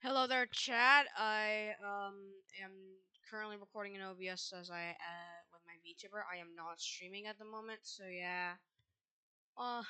Hello there, chat. I am currently recording in OBS as I with my VTuber. I am not streaming at the moment, so yeah. Uh,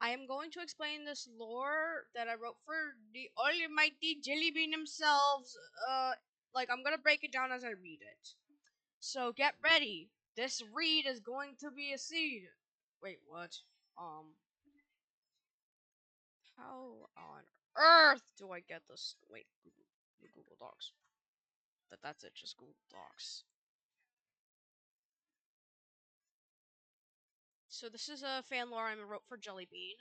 I am going to explain this lore that I wrote for the almighty JellyBean himself. Uh, I'm gonna break it down as I read it. So get ready. This read is going to be a seed. Wait, what? Um, how on earth do I get this? Wait, Google Docs. That's it, just Google Docs. So this is a fan lore I wrote for JellyBean.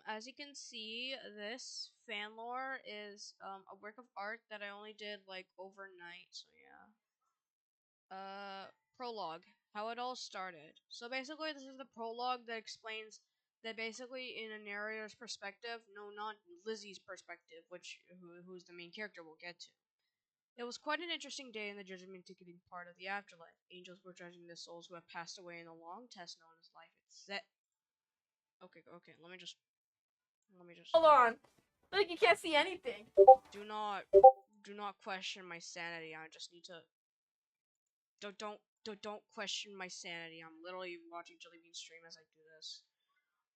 As you can see, this fan lore is a work of art that I only did like overnight. So yeah. Prologue. How it all started. So basically, this is the prologue that explains that basically in a narrator's perspective, no, not Lizzie's perspective, who's the main character we'll get to. It was quite an interesting day in the judgment ticketing part of the afterlife. Angels were judging the souls who have passed away in the long test known as life itself. Okay, okay. Let me just. Hold on. I feel like you can't see anything. Do not, do not question my sanity. I just need to. Don't question my sanity. I'm literally watching JellyBean stream as I do this.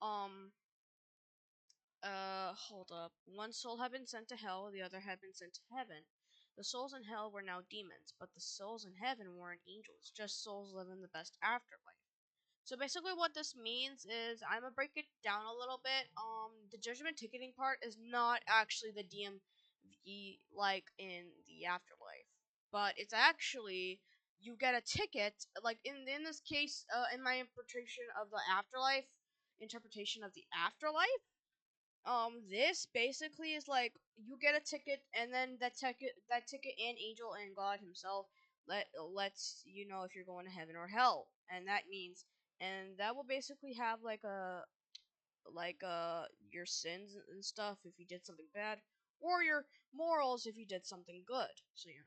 Um. Hold up. One soul had been sent to hell. The other had been sent to heaven. The souls in hell were now demons, but the souls in heaven weren't angels. Just souls living the best afterlife. So basically what this means is I'm gonna break it down a little bit. The judgment ticketing part is not actually the DMV like in the afterlife. But it's actually you get a ticket, like in this case, in my interpretation of the afterlife, this basically is like you get a ticket and then that ticket and angel and God himself lets you know if you're going to heaven or hell. And that means and that will basically have your sins and stuff if you did something bad, or your morals if you did something good. So yeah.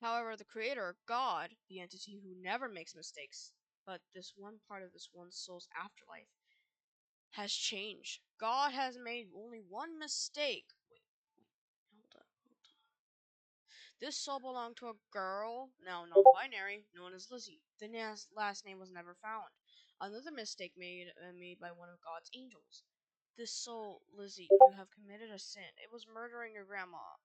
However, the creator, God, the entity who never makes mistakes, but this one part of this one soul's afterlife has changed. God has made only one mistake. Hold up. This soul belonged to a girl, now non-binary, known as Lizzie. The last name was never found. Another mistake made by one of God's angels. This soul, Lizzie, you have committed a sin. It was murdering your grandma.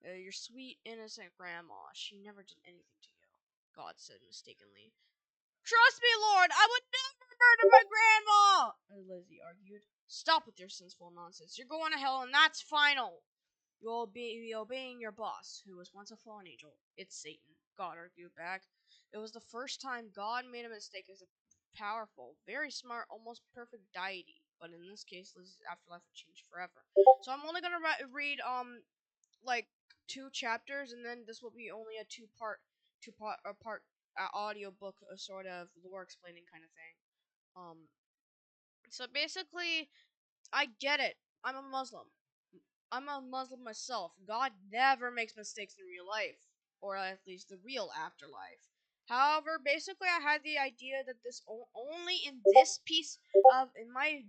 Your sweet, innocent grandma. She never did anything to you, God said mistakenly. Trust me, Lord, I would never murder my grandma, Lizzie argued. Stop with your sinful nonsense. You're going to hell, and that's final. You'll be obeying your boss, who was once a fallen angel. It's Satan, God argued back. It was the first time God made a mistake as a powerful, very smart, almost perfect deity. But in this case, Lizzie's afterlife would change forever. So I'm only gonna read like 2 chapters, and then this will be only a two part audio book, a sort of lore explaining kind of thing. Um, so basically, I get it. I'm a Muslim. I'm a Muslim myself. God never makes mistakes in real life, or at least the real afterlife. However, basically, I had the idea that this only in this piece of, in my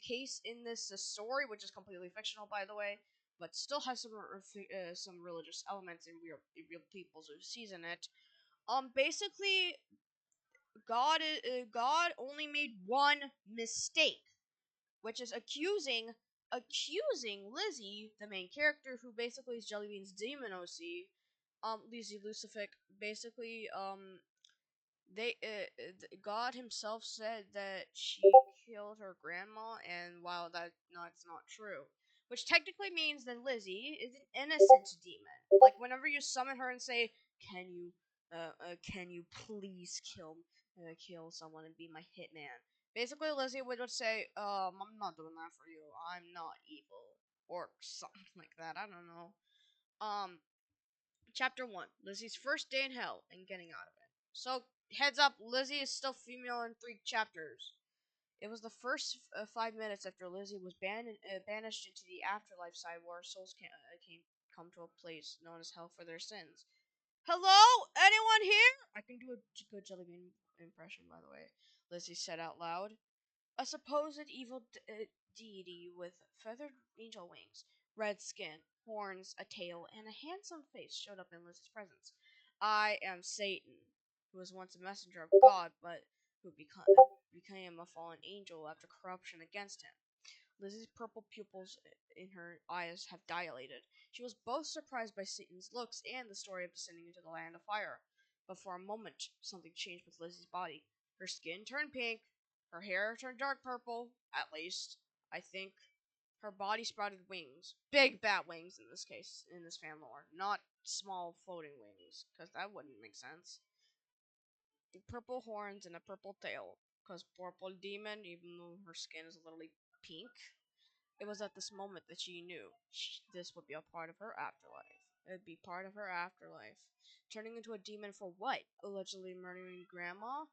case, in this story, which is completely fictional, by the way, but still has some religious elements in real people's who season it. Basically, God only made one mistake, which is accusing Lizzie, the main character, who basically is JellyBean's demon OC, Lizzie Lucific. Basically, God himself said that she killed her grandma, and while that's not true, which technically means that Lizzie is an innocent demon. Like whenever you summon her and say, "Can can you please kill someone and be my hitman?" Basically, Lizzie would just say, I'm not doing that for you. I'm not evil," or something like that. I don't know. Um, Chapter 1, Lizzie's first day in hell and getting out of it. So, heads up, Lizzie is still female in 3 chapters. It was the first 5 minutes after Lizzie was banished into the afterlife side where souls come to a place known as hell for their sins. Hello? Anyone here? I can do a good JellyBean impression, by the way. Lizzie said out loud. A supposed evil deity with feathered angel wings, red skin, horns, a tail, and a handsome face showed up in Lizzie's presence. I am Satan, who was once a messenger of God, but who became a fallen angel after corruption against him. Lizzie's purple pupils in her eyes have dilated. She was both surprised by Satan's looks and the story of descending into the land of fire. But for a moment, something changed with Lizzie's body. Her skin turned pink, her hair turned dark purple, at least, I think. Her body sprouted wings. Big bat wings in this case, in this fan lore. Not small floating wings, because that wouldn't make sense. Purple horns and a purple tail, because purple demon, even though her skin is literally pink. It was at this moment that she knew this would be a part of her afterlife. It would be part of her afterlife. Turning into a demon for what? Allegedly murdering grandma?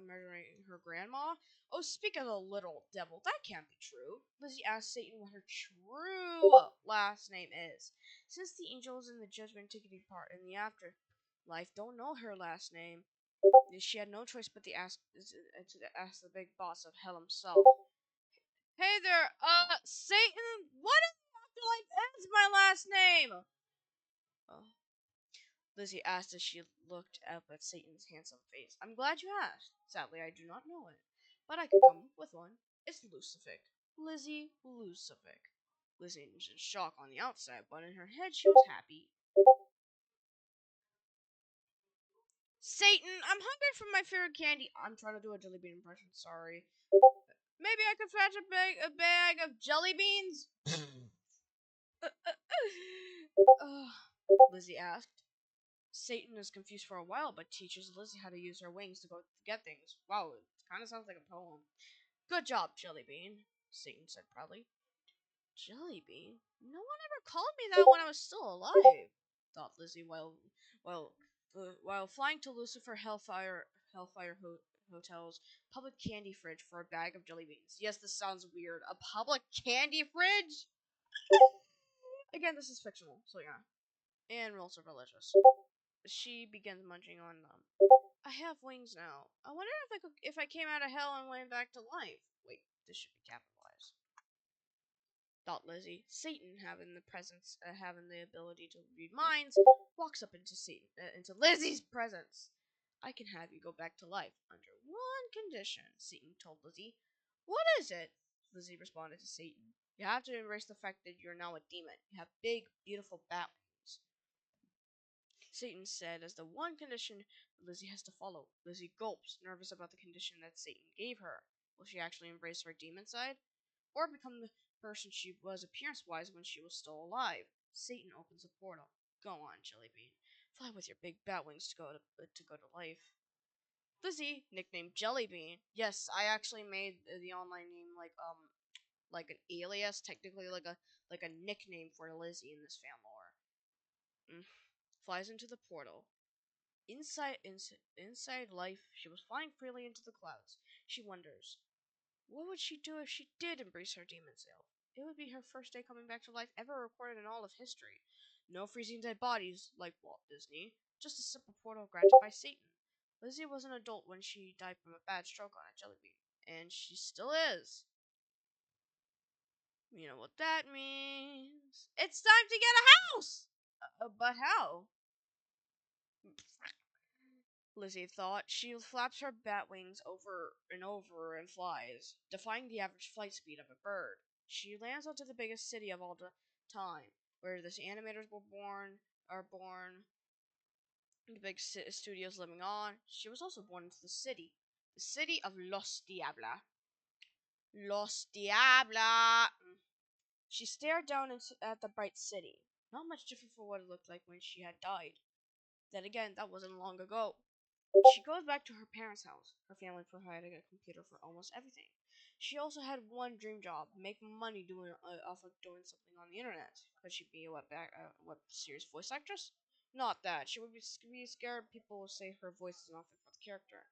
Murdering her grandma? Oh, speak of the little devil, that can't be true. Lizzie asked Satan what her true last name is. Since the angels in the judgment taking part in the afterlife don't know her last name, she had no choice but to ask the big boss of hell himself. Hey there, Satan, what in the afterlife is my last name? Oh, Lizzie asked as she looked up at Satan's handsome face. I'm glad you asked. Sadly, I do not know it, but I can come with one. It's Lucific. Lizzie Lucific. Lizzie was in shock on the outside, but in her head she was happy. Satan, I'm hungry for my favorite candy. I'm trying to do a JellyBean impression, sorry. Maybe I could fetch a bag of jelly beans? Lizzie asked. Satan is confused for a while, but teaches Lizzie how to use her wings to go get things. Wow, it kind of sounds like a poem. Good job, JellyBean, Satan said proudly. JellyBean? No one ever called me that when I was still alive, thought Lizzie while flying to Lucifer Hellfire Hotel's public candy fridge for a bag of jelly beans. Yes, this sounds weird. A public candy fridge? Again, this is fictional, so yeah. And rules are religious. She begins munching on them. I have wings now. I wonder if I came out of hell and went back to life. Wait, this should be capitalized. Thought Lizzie. Satan, having the ability to read minds, walks up into Lizzie's presence. I can have you go back to life under one condition, Satan told Lizzie. What is it? Lizzie responded to Satan. You have to embrace the fact that you're now a demon. You have big, beautiful bat wings. Satan said as the one condition Lizzie has to follow. Lizzie gulps, nervous about the condition that Satan gave her. Will she actually embrace her demon side? Or become the person she was appearance-wise when she was still alive? Satan opens a portal. Go on, JellyBean. Fly with your big bat wings to go to life. Lizzie, nicknamed JellyBean. Yes, I actually made the online name like an alias, technically like a nickname for Lizzie in this fan lore. Flies into the portal. Inside life, she was flying freely into the clouds. She wonders, what would she do if she did embrace her demon self? It would be her first day coming back to life ever recorded in all of history. No freezing dead bodies, like Walt Disney, just a simple portal granted by Satan. Lizzie was an adult when she died from a bad stroke on a jelly bean, and she still is. You know what that means. It's time to get a house! But how? Lizzie thought. She flaps her bat wings over and over and flies, defying the average flight speed of a bird. She lands onto the biggest city of all time, where the animators are born, the big studios living on. She was also born into the city of Los Diabla. Los Diabla! She stared down at the bright city, not much different from what it looked like when she had died. Then again, that wasn't long ago. She goes back to her parents' house. Her family provided a computer for almost everything. She also had one dream job: make money off of doing something on the internet. Could she be a web series voice actress? Not that. She would be scared people would say her voice is not fit for the character.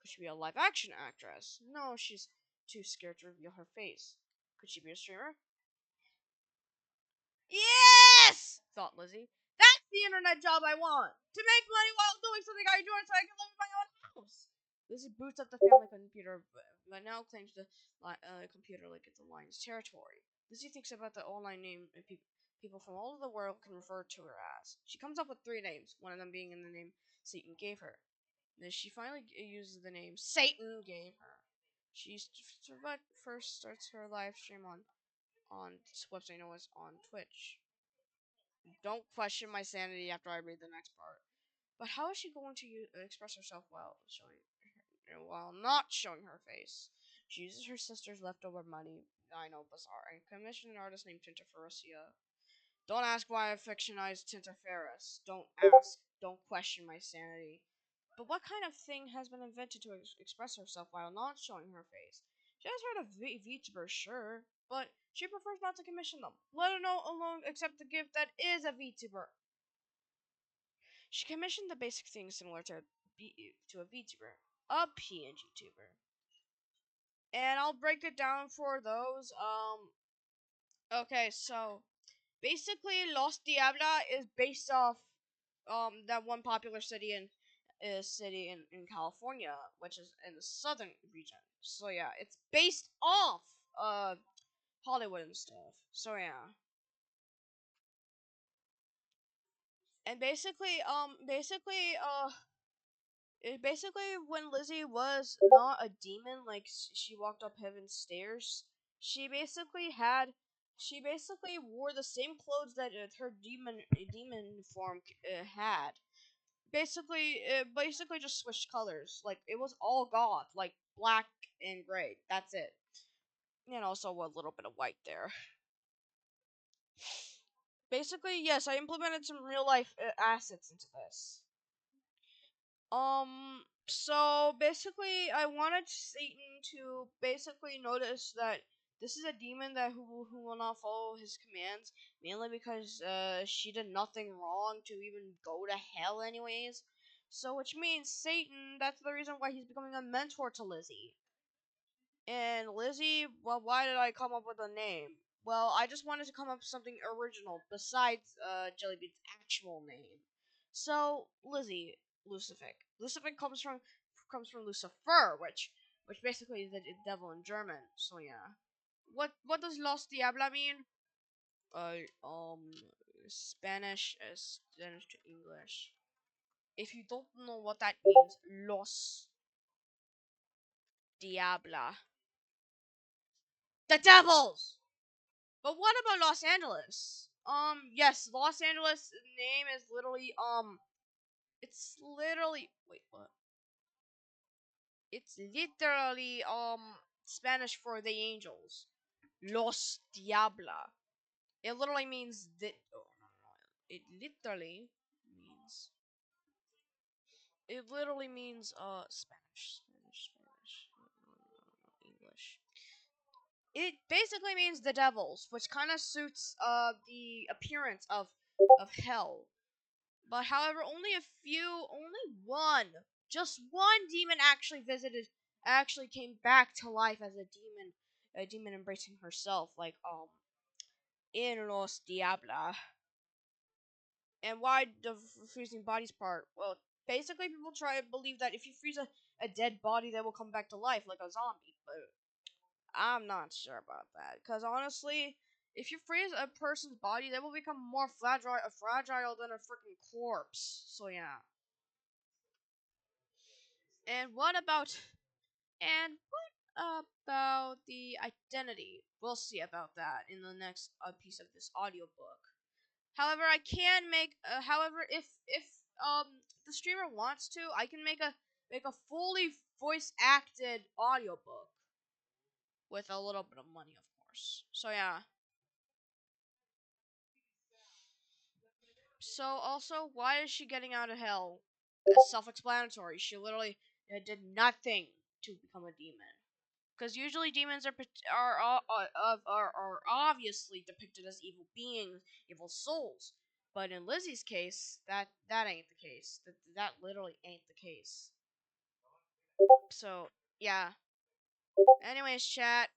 Could she be a live action actress? No, she's too scared to reveal her face. Could she be a streamer? Yes! Thought Lizzie. That's the internet job I want! To make money while doing something I enjoy so I can live in my own house! Lizzie boots up the family computer, but now claims the computer like it's a lion's territory. Lizzie thinks about the online name people from all over the world can refer to her as. She comes up with 3 names, one of them being in the name Satan gave her. Then she finally uses the name Satan gave her. She first starts her live stream on this website known as on Twitch. Don't question my sanity after I read the next part. But how is she going to express herself while not showing her face? She uses her sister's leftover money. I know, bizarre. And commissioned an artist named Tinta Ferruccia. Don't ask why I fictionized Tinta Ferris. Don't ask. Don't question my sanity. But what kind of thing has been invented to express herself while not showing her face? She has heard of VTubers, sure, but she prefers not to commission them, let alone accept the gift that is a VTuber. She commissioned the basic things similar to a VTuber, a PNG tuber, and I'll break it down for those. Okay, so basically, Los Diabla is based off that one popular city in California, which is in the southern region. So yeah, it's based off Hollywood and stuff. So yeah. And basically when Lizzie was not a demon, like she walked up heaven's stairs, she basically wore the same clothes that her demon form had. Basically just switched colors. Like it was all goth, like black and gray. That's it. And also a little bit of white there. Basically, yes, I implemented some real life assets into this. So basically, I wanted Satan to basically notice that this is a demon who will not follow his commands, mainly because she did nothing wrong to even go to hell, anyways. So, which means Satan. That's the reason why he's becoming a mentor to Lizzie. And Lizzie, well, why did I come up with a name? Well, I just wanted to come up with something original besides JellyBean's actual name. So Lizzie, Lucific. Lucific comes from Lucifer, which basically is the devil in German. So yeah. What does Los Diabla mean? Uh, Spanish to English. If you don't know what that means, Los Diabla, the devils. But what about Los Angeles? Yes, Los Angeles name is literally, it's literally, wait, what? It's literally, Spanish for the angels. Los Diabla. It literally means that, oh, no. It literally means, Spanish, English. It basically means the devils, which kind of suits, the appearance of hell. But however, just one demon actually came back to life as a demon embracing herself, like in Los Diabla. And why the freezing bodies part? Well, basically people try to believe that if you freeze a dead body, they will come back to life like a zombie. But I'm not sure about that, because honestly, if you freeze a person's body, they will become more fragile than a freaking corpse. So yeah. And what about the identity? We'll see about that in the next piece of this audiobook. However, I can make. However, if the streamer wants to, I can make a fully voice acted audiobook with a little bit of money, of course. So yeah. So also, why is she getting out of hell? It's self-explanatory. She literally did nothing to become a demon. Because usually demons are obviously depicted as evil beings, evil souls. But in Lizzie's case, that ain't the case. That literally ain't the case. So yeah. Anyways, chat.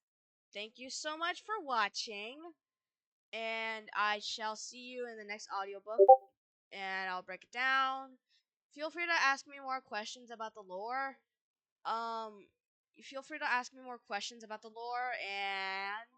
Thank you so much for watching, and I shall see you in the next audiobook. And I'll break it down. Feel free to ask me more questions about the lore. You feel free to ask me more questions about the lore, and